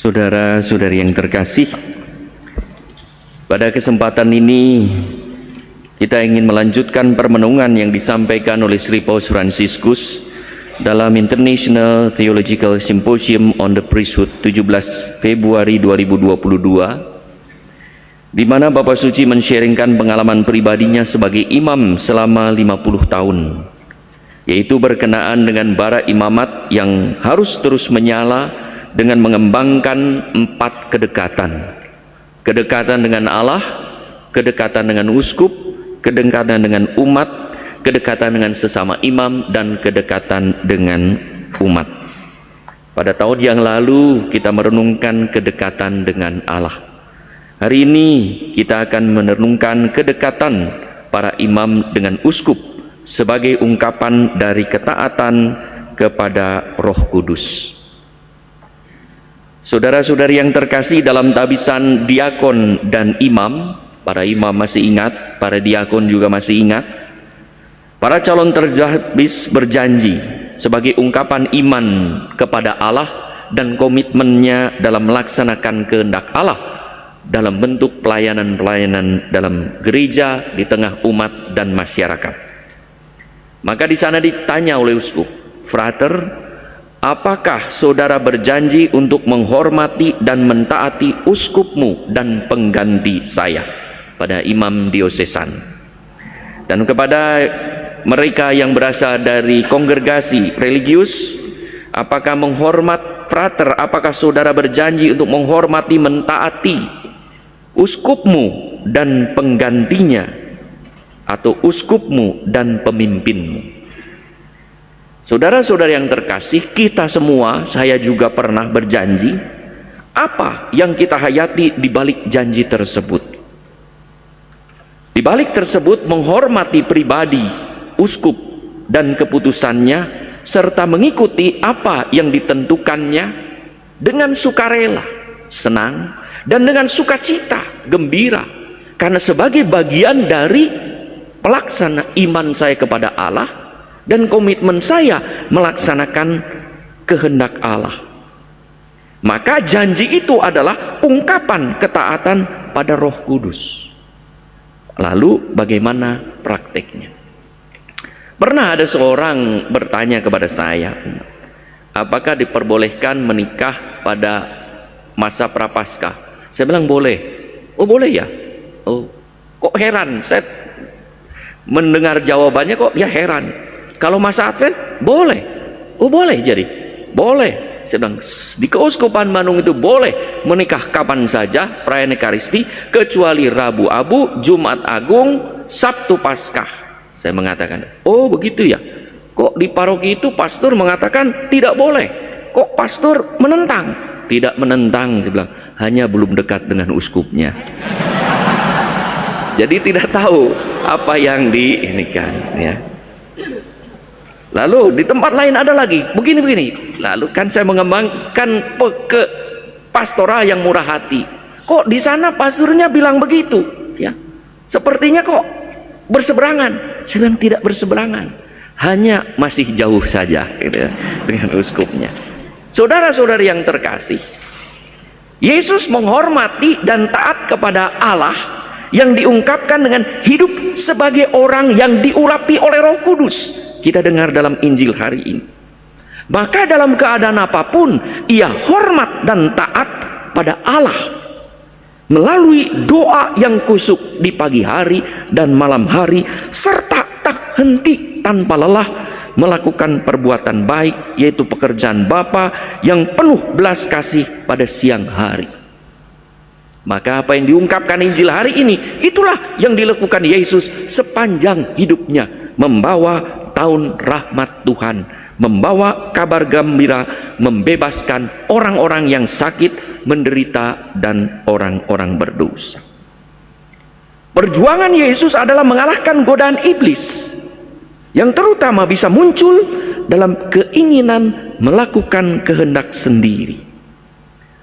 Saudara-saudari yang terkasih, pada kesempatan ini kita ingin melanjutkan permenungan yang disampaikan oleh Sri Paus Fransiskus dalam International Theological Symposium on the Priesthood 17 Februari 2022, di mana Bapak Suci men-sharingkan pengalaman pribadinya sebagai imam selama 50 tahun, yaitu berkenaan dengan bara imamat yang harus terus menyala dengan mengembangkan 4 kedekatan: kedekatan dengan Allah, kedekatan dengan uskup, kedekatan dengan umat, kedekatan dengan sesama imam, dan kedekatan dengan umat. Pada tahun yang lalu kita merenungkan kedekatan dengan Allah. Hari ini kita akan merenungkan kedekatan para imam dengan uskup sebagai ungkapan dari ketaatan kepada Roh Kudus. Saudara-saudari yang terkasih, dalam tabisan diakon dan imam, para imam masih ingat, para diakon juga masih ingat, para calon tertabis berjanji sebagai ungkapan iman kepada Allah dan komitmennya dalam melaksanakan kehendak Allah dalam bentuk pelayanan-pelayanan dalam gereja, di tengah umat dan masyarakat. Maka di sana ditanya oleh uskup, "Frater, apakah saudara berjanji untuk menghormati dan mentaati uskupmu dan pengganti saya?" pada imam diosesan. Dan kepada mereka yang berasal dari kongregasi religius, "Apakah frater, apakah saudara berjanji untuk menghormati, mentaati uskupmu dan penggantinya, atau uskupmu dan pemimpinmu?" Saudara-saudara yang terkasih, kita semua, saya juga pernah berjanji. Apa yang kita hayati di balik janji tersebut? Di balik tersebut menghormati pribadi uskup dan keputusannya, serta mengikuti apa yang ditentukannya dengan sukarela, senang, dan dengan sukacita, gembira, karena sebagai bagian dari pelaksana iman saya kepada Allah dan komitmen saya melaksanakan kehendak Allah. Maka janji itu adalah ungkapan ketaatan pada Roh Kudus. Lalu bagaimana prakteknya? Pernah ada seorang bertanya kepada saya, "Apakah diperbolehkan menikah pada masa Prapaskah?" Saya bilang boleh. "Oh boleh ya?" "Oh, kok heran?" Saya mendengar jawabannya kok dia heran. "Kalau masa Advent boleh." "Oh boleh, jadi boleh." Saya bilang, di Keuskupan Bandung itu boleh menikah kapan saja perayaan Ekaristi, kecuali Rabu Abu, Jumat Agung, Sabtu Paskah. Saya mengatakan, "Oh begitu ya? Kok di paroki itu pastor mengatakan tidak boleh? Kok pastor menentang?" "Tidak menentang," saya bilang, "hanya belum dekat dengan uskupnya." Jadi tidak tahu apa yang diinikan, ya. Lalu di tempat lain ada lagi begini-begini. Lalu kan saya mengembangkan ke pastoral yang murah hati. Kok di sana pastornya bilang begitu? Ya, sepertinya kok berseberangan. Saya bilang tidak berseberangan, hanya masih jauh saja gitu ya, dengan uskupnya. Saudara-saudari yang terkasih, Yesus menghormati dan taat kepada Allah yang diungkapkan dengan hidup sebagai orang yang diurapi oleh Roh Kudus. Kita dengar dalam Injil hari ini. Maka dalam keadaan apapun ia hormat dan taat pada Allah melalui doa yang kusuk di pagi hari dan malam hari, serta tak henti tanpa lelah melakukan perbuatan baik, yaitu pekerjaan Bapa yang penuh belas kasih pada siang hari. Maka apa yang diungkapkan Injil hari ini, itulah yang dilakukan Yesus sepanjang hidupnya, membawa tahun rahmat Tuhan, membawa kabar gembira, membebaskan orang-orang yang sakit, menderita, dan orang-orang berdosa. Perjuangan Yesus adalah mengalahkan godaan iblis yang terutama bisa muncul dalam keinginan melakukan kehendak sendiri.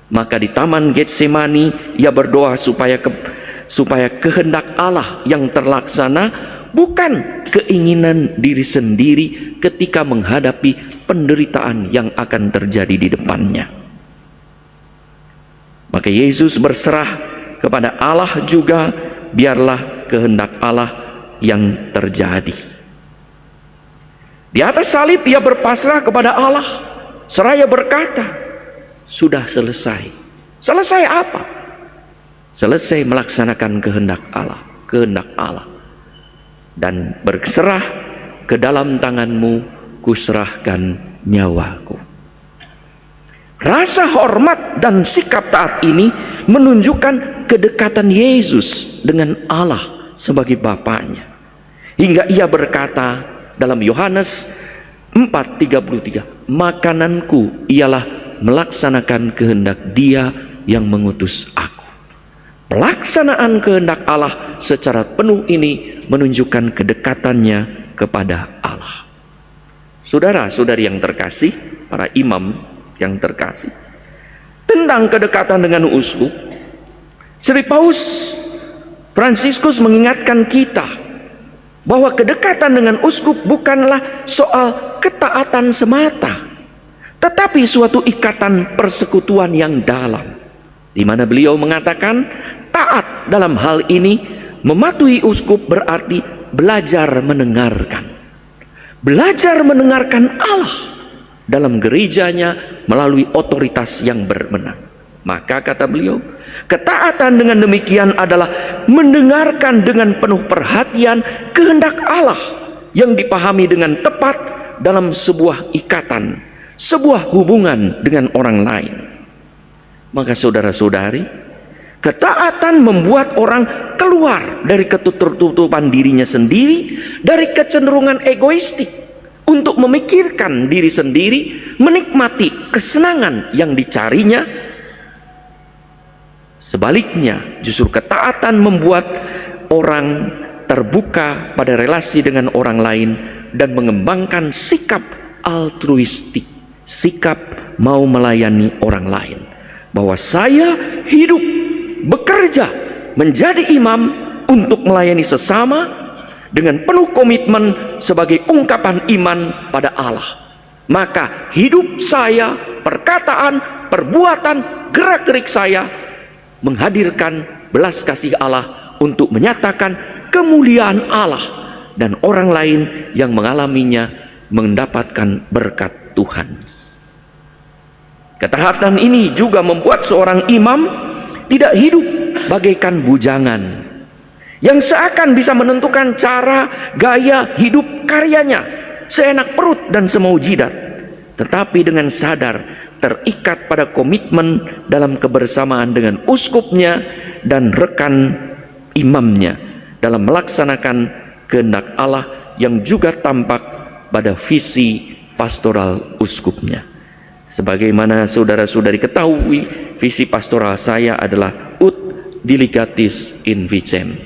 Maka di Taman Getsemani ia berdoa supaya kehendak Allah yang terlaksana, bukan keinginan diri sendiri ketika menghadapi penderitaan yang akan terjadi di depannya. Maka Yesus berserah kepada Allah juga, biarlah kehendak Allah yang terjadi. Di atas salib ia berpasrah kepada Allah, seraya berkata, sudah selesai. Selesai apa? Selesai melaksanakan kehendak Allah, kehendak Allah. Dan berserah, ke dalam tanganmu kuserahkan nyawaku. Rasa hormat dan sikap taat ini menunjukkan kedekatan Yesus dengan Allah sebagai Bapaknya. Hingga ia berkata dalam Yohanes 4:33, makananku ialah melaksanakan kehendak Dia yang mengutus aku. Pelaksanaan kehendak Allah secara penuh ini menunjukkan kedekatannya kepada Allah. Saudara-saudari yang terkasih, para imam yang terkasih, tentang kedekatan dengan uskup, Sri Paus Fransiskus mengingatkan kita bahwa kedekatan dengan uskup bukanlah soal ketaatan semata, tetapi suatu ikatan persekutuan yang dalam, di mana beliau mengatakan taat dalam hal ini mematuhi uskup berarti belajar mendengarkan. Belajar mendengarkan Allah dalam gerejanya melalui otoritas yang berwenang. Maka kata beliau, ketaatan dengan demikian adalah mendengarkan dengan penuh perhatian kehendak Allah yang dipahami dengan tepat dalam sebuah ikatan, sebuah hubungan dengan orang lain. Maka saudara-saudari, ketaatan membuat orang keluar dari ketertutupan dirinya sendiri, dari kecenderungan egoistik untuk memikirkan diri sendiri, menikmati kesenangan yang dicarinya. Sebaliknya, justru ketaatan membuat orang terbuka pada relasi dengan orang lain dan mengembangkan sikap altruistik, sikap mau melayani orang lain. Bahwa saya hidup, bekerja, menjadi imam untuk melayani sesama dengan penuh komitmen sebagai ungkapan iman pada Allah. Maka hidup saya, perkataan, perbuatan, gerak-gerik saya menghadirkan belas kasih Allah untuk menyatakan kemuliaan Allah, dan orang lain yang mengalaminya mendapatkan berkat Tuhan. Ketaatan ini juga membuat seorang imam tidak hidup bagaikan bujangan yang seakan bisa menentukan cara, gaya hidup karyanya seenak perut dan semau jidat, tetapi dengan sadar terikat pada komitmen dalam kebersamaan dengan uskupnya dan rekan imamnya dalam melaksanakan kehendak Allah yang juga tampak pada visi pastoral uskupnya. Sebagaimana saudara-saudari ketahui, visi pastoral saya adalah ut diligatis in vicem,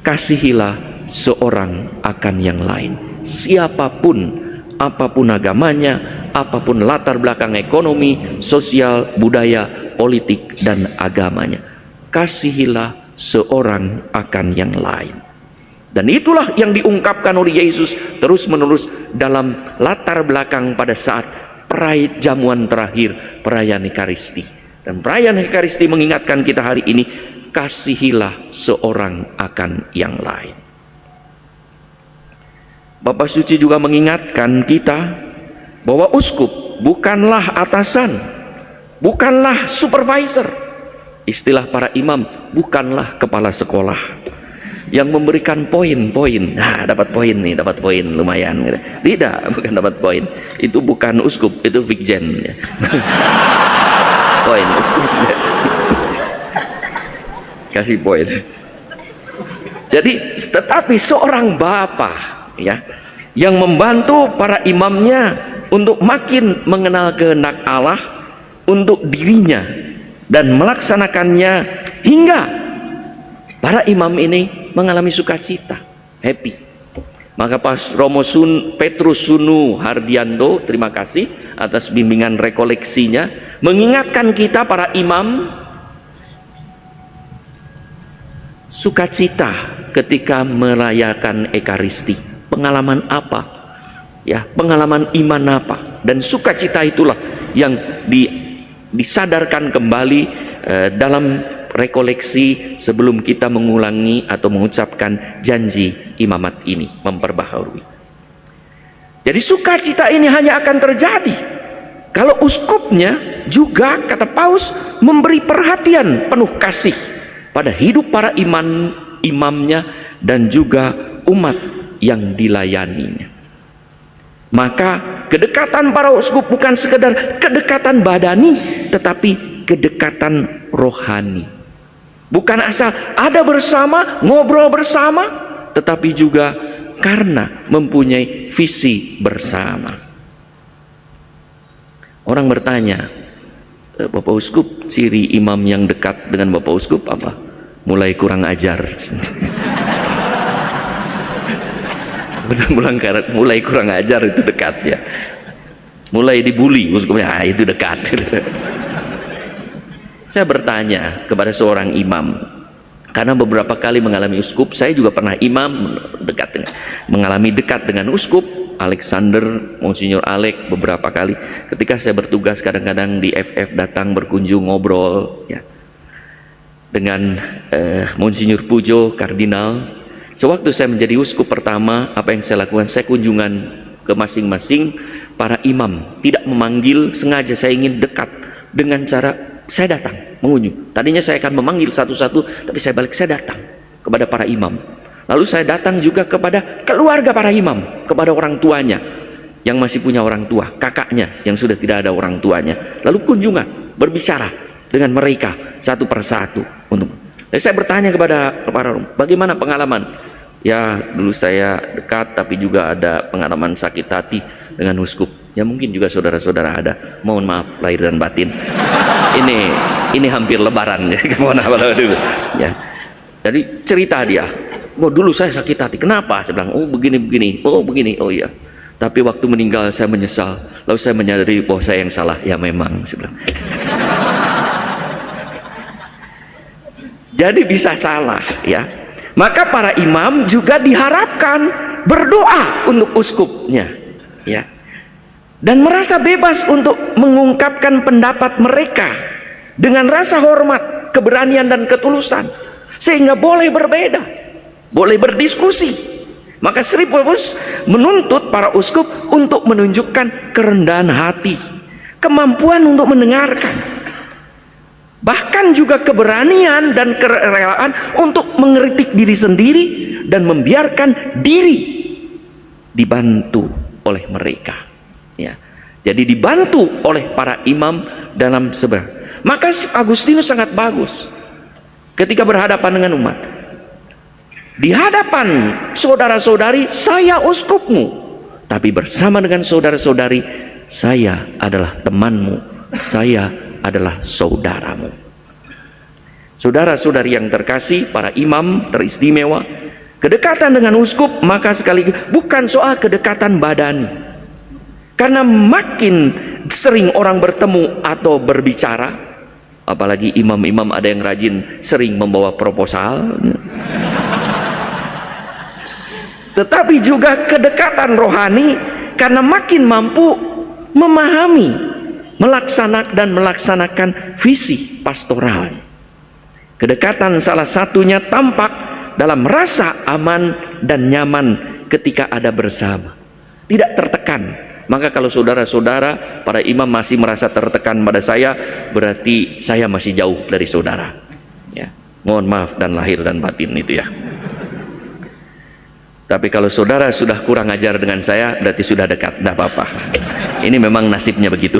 kasihilah seorang akan yang lain, siapapun, apapun agamanya, apapun latar belakang ekonomi, sosial, budaya, politik, dan agamanya. Kasihilah seorang akan yang lain. Dan itulah yang diungkapkan oleh Yesus terus menerus dalam latar belakang pada saat perayaan jamuan terakhir, perayaan Ekaristi. Dan perayaan Ekaristi mengingatkan kita hari ini, kasihilah seorang akan yang lain. Bapak Suci juga mengingatkan kita bahwa uskup bukanlah atasan, bukanlah supervisor. Istilah para imam, bukanlah kepala sekolah yang memberikan poin-poin. Nah, dapat poin nih, dapat poin lumayan. Tidak, bukan dapat poin. Itu bukan uskup, itu vikjen. Poin uskup. Kasih poin. Jadi, tetapi seorang bapak, ya, yang membantu para imamnya untuk makin mengenal kehendak Allah untuk dirinya dan melaksanakannya, hingga para imam ini mengalami sukacita, happy. Maka Pas Romo Petrus Sunu Hardianto, terima kasih atas bimbingan rekoleksinya, mengingatkan kita para imam sukacita ketika merayakan Ekaristi. Pengalaman apa? Ya, pengalaman iman apa? Dan sukacita itulah yang disadarkan kembali dalam rekoleksi sebelum kita mengulangi atau mengucapkan janji imamat ini, memperbaharui. Jadi sukacita ini hanya akan terjadi kalau uskupnya juga, kata Paus, memberi perhatian penuh kasih pada hidup para imamnya dan juga umat yang dilayaninya. Maka kedekatan para uskup bukan sekedar kedekatan badani, tetapi kedekatan rohani. Bukan asal ada bersama, ngobrol bersama, tetapi juga karena mempunyai visi bersama. Orang bertanya, Bapak Uskup, ciri imam yang dekat dengan Bapak Uskup apa? Mulai kurang ajar. Mulai kurang ajar itu dekat ya. Mulai dibully uskupnya, itu dekat. Saya bertanya kepada seorang imam, karena beberapa kali mengalami uskup, saya juga pernah imam mengalami dekat dengan uskup Alexander, Monsinyur Alek beberapa kali. Ketika saya bertugas kadang-kadang di FF, datang berkunjung ngobrol ya dengan Monsinyur Pujo Kardinal. Sewaktu saya menjadi uskup pertama, apa yang saya lakukan? Saya kunjungan ke masing-masing para imam, tidak memanggil, sengaja saya ingin dekat dengan cara saya datang mengunjung. Tadinya saya akan memanggil satu-satu, tapi saya balik, saya datang kepada para imam. Lalu saya datang juga kepada keluarga para imam, kepada orang tuanya yang masih punya orang tua, kakaknya yang sudah tidak ada orang tuanya. Lalu kunjungan, berbicara dengan mereka satu persatu. Saya bertanya kepada para, bagaimana pengalaman? Ya, dulu saya dekat, tapi juga ada pengalaman sakit hati dengan uskup. Ya mungkin juga saudara-saudara ada. Mohon maaf lahir dan batin. Ini hampir lebaran ya. Ya. Jadi cerita dia. Oh, dulu saya sakit hati. Kenapa? Saya bilang, oh begini. Oh begini. Oh iya. Tapi waktu meninggal saya menyesal. Lalu saya menyadari bahwa saya yang salah. Ya memang, saya bilang. Jadi bisa salah ya. Maka para imam juga diharapkan berdoa untuk uskupnya ya. Dan merasa bebas untuk mengungkapkan pendapat mereka dengan rasa hormat, keberanian dan ketulusan, sehingga boleh berbeda, boleh berdiskusi. Maka Sri Paulus menuntut para uskup untuk menunjukkan kerendahan hati, kemampuan untuk mendengarkan, bahkan juga keberanian dan kerelaan untuk mengkritik diri sendiri dan membiarkan diri dibantu oleh mereka ya. Jadi dibantu oleh para imam dalam seberang. Maka Agustinus sangat bagus ketika berhadapan dengan umat. Di hadapan saudara-saudari, saya uskupmu, tapi bersama dengan saudara-saudari, saya adalah temanmu, saya adalah saudaramu. Saudara-saudari yang terkasih, para imam teristimewa, kedekatan dengan uskup maka sekaligus bukan soal kedekatan badani. Karena makin sering orang bertemu atau berbicara, apalagi imam-imam ada yang rajin sering membawa proposal, tetapi juga kedekatan rohani karena makin mampu memahami, melaksanakan visi pastoral. Kedekatan salah satunya tampak dalam rasa aman dan nyaman ketika ada bersama, tidak tertekan. Maka kalau saudara-saudara para imam masih merasa tertekan pada saya, berarti saya masih jauh dari saudara ya. Mohon maaf dan lahir dan batin itu ya. Tapi kalau saudara sudah kurang ajar dengan saya, berarti sudah dekat, tidak apa-apa. Ini memang nasibnya begitu.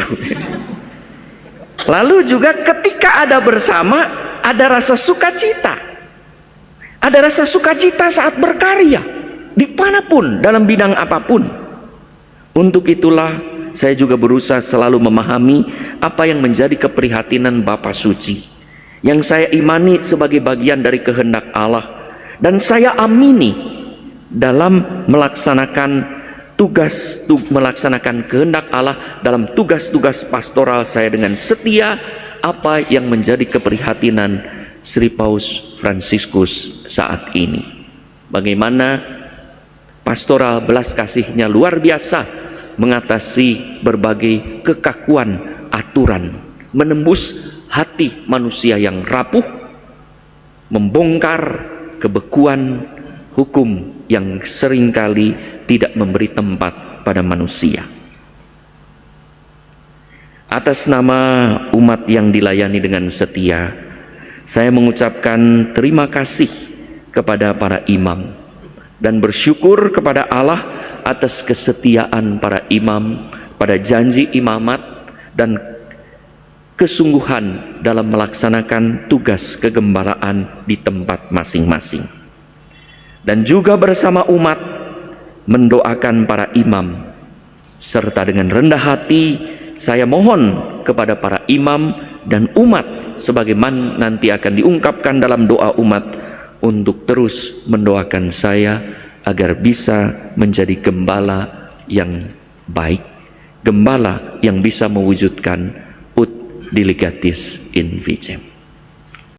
Lalu juga ketika ada bersama, ada rasa sukacita. Ada rasa sukacita saat berkarya, dimanapun, dalam bidang apapun. Untuk itulah saya juga berusaha selalu memahami apa yang menjadi keprihatinan Bapa Suci, yang saya imani sebagai bagian dari kehendak Allah, dan saya amini dalam melaksanakan melaksanakan kehendak Allah dalam tugas-tugas pastoral saya dengan setia, apa yang menjadi keprihatinan Sri Paus Fransiskus saat ini. Bagaimana pastoral belas kasihnya luar biasa mengatasi berbagai kekakuan aturan, menembus hati manusia yang rapuh, membongkar kebekuan hukum yang seringkali tidak memberi tempat pada manusia. Atas nama umat yang dilayani dengan setia, saya mengucapkan terima kasih kepada para imam dan bersyukur kepada Allah atas kesetiaan para imam pada janji imamat dan kesungguhan dalam melaksanakan tugas kegembalaan di tempat masing-masing. Dan juga bersama umat mendoakan para imam, serta dengan rendah hati saya mohon kepada para imam dan umat sebagaimana nanti akan diungkapkan dalam doa umat untuk terus mendoakan saya agar bisa menjadi gembala yang baik, gembala yang bisa mewujudkan ut delegatis in vicem.